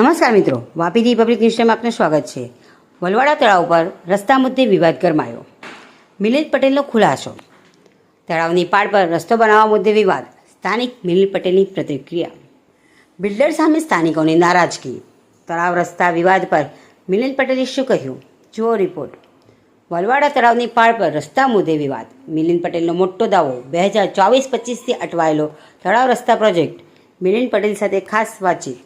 નમસ્કાર મિત્રો, વાપી રિપબ્લિક ન્યૂઝમાં આપનું સ્વાગત છે। વલવાડા તળાવ પર રસ્તા મુદ્દે વિવાદ ગરમાયો। મિલિંદ પટેલનો ખુલાસો। તળાવની પાળ પર રસ્તો બનાવવા મુદ્દે વિવાદ। સ્થાનિક મિલિંદ પટેલની પ્રતિક્રિયા। બિલ્ડર સામે સ્થાનિકોની નારાજગી। તળાવ રસ્તા વિવાદ પર મિલિંદ પટેલે શું કહ્યું, જુઓ રિપોર્ટ। વલવાડા તળાવની પાળ પર રસ્તા મુદ્દે વિવાદ। મિલિંદ પટેલનો મોટો દાવો। 2024-25થી અટવાયેલો તળાવ રસ્તા પ્રોજેક્ટ। મિલિંદ પટેલ સાથે ખાસ વાતચીત।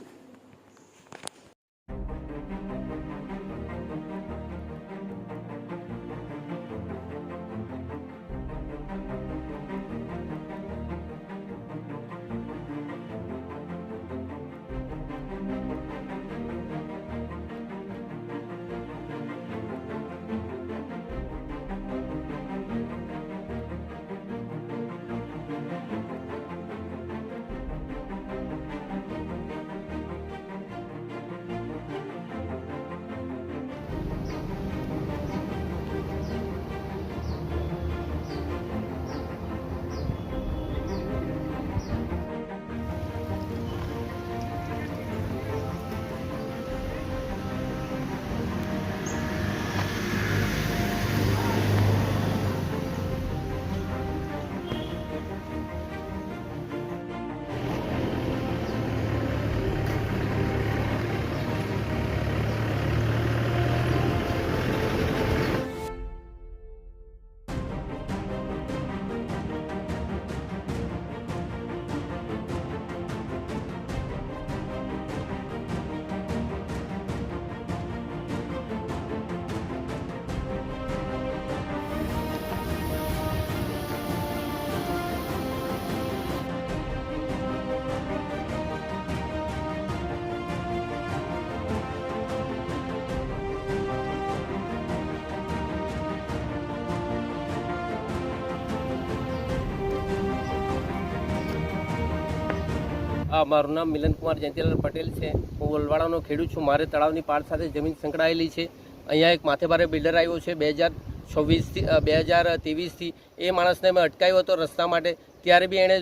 મારું નામ મિલન કુમાર જયંતિલાલ પટેલ છે। હું વલવાડાનો ખેડૂત છું। મારે તળાવની પાળ સાથે જમીન સંકળાયેલી છે। અહીંયા એક માથેભારે બિલ્ડર આવ્યો છે 2023થી। એ માણસને મેં અટકાવ્યો હતો રસ્તા માટે, ત્યારે બી એણે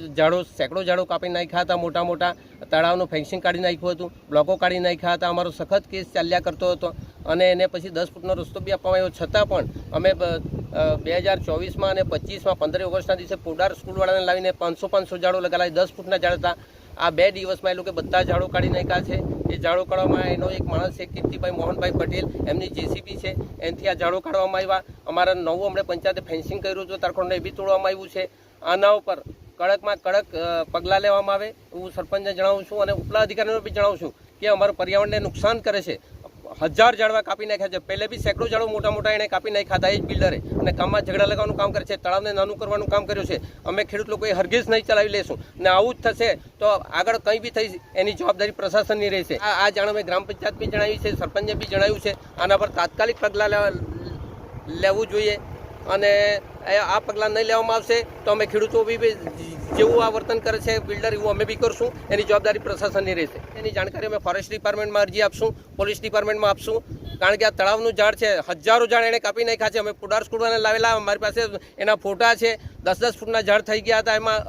સેંકડો ઝાડો કાપી નાખ્યા હતા। મોટા મોટા તળાવનું ફેન્સિંગ કાઢી નાખ્યું હતું, બ્લોકો કાઢી નાખ્યા હતા। અમારો સખત કેસ ચાલ્યા કરતો હતો અને એને પછી 10 ફૂટનો રસ્તો બી આપવામાં આવ્યો, છતાં પણ અમે 2024માં અને 25માં 15 ઓગસ્ટના દિવસે પોડાર સ્કૂલવાળાને લાવીને 500 ઝાડો લગાવી 10 ફૂટના ઝાડ હતા। આ 2 દિવસમાં એ લોકો બધા ઝાડો કાઢી નાખ્યા છે। એ ઝાડો કાઢવામાં એનો એક માણસ છે કીર્તિભાઈ મોહનભાઈ પટેલ, એમની જેસીબી છે, એનાથી આ ઝાડો કાઢવામાં આવ્યા। અમારા નવું હમણાં પંચાયતે ફેન્સિંગ કર્યું હતું, તારખંડને એ બી તોડવામાં આવ્યું છે। આના ઉપર કડકમાં કડક પગલાં લેવામાં આવે હું સરપંચને જણાવું છું અને ઉપલા અધિકારીઓને બી જણાવું છું કે અમારું પર્યાવરણને નુકસાન કરે છે। 1000 ઝાડવા કાપી નાખ્યા છે। પહેલે બી સેંકડો ઝાડો મોટા એણે કાપી નાખ્યા હતા એ જ બિલ્ડરે, અને કામમાં ઝઘડા લગાવવાનું કામ કરે છે, તળાવને નાનું કરવાનું કામ કર્યું છે। અમે ખેડૂત લોકોએ હરગીઝ નહીં ચલાવી લેશું ને આવું જ થશે તો આગળ કંઈ બી થઈ એની જવાબદારી પ્રશાસનની રહેશે। આ જાણ અમે ગ્રામ પંચાયત બી જણાવી છે, સરપંચે બી જણાવ્યું છે। આના પર તાત્કાલિક પગલાં લેવું જોઈએ અને આ પગલાં નહીં લેવામાં આવશે તો અમે ખેડૂતો બી જેવું આ વર્તન કરે છે બિલ્ડર એવું અમે બી કરશું। એની જવાબદારી પ્રશાસનની રહેશે। એની જાણકારી અમે ફોરેસ્ટ ડિપાર્ટમેન્ટમાં અરજી આપશું, પોલીસ ડિપાર્ટમેન્ટમાં આપશું, કારણ કે આ તળાવનું ઝાડ છે, હજારો ઝાડ એણે કાપી નાખ્યા છે। અમે પોડાર સ્કૂલવાળાને લાવેલા, અમારી પાસે એના ફોટા છે। 10 ફૂટના ઝાડ થઈ ગયા હતા, એમાં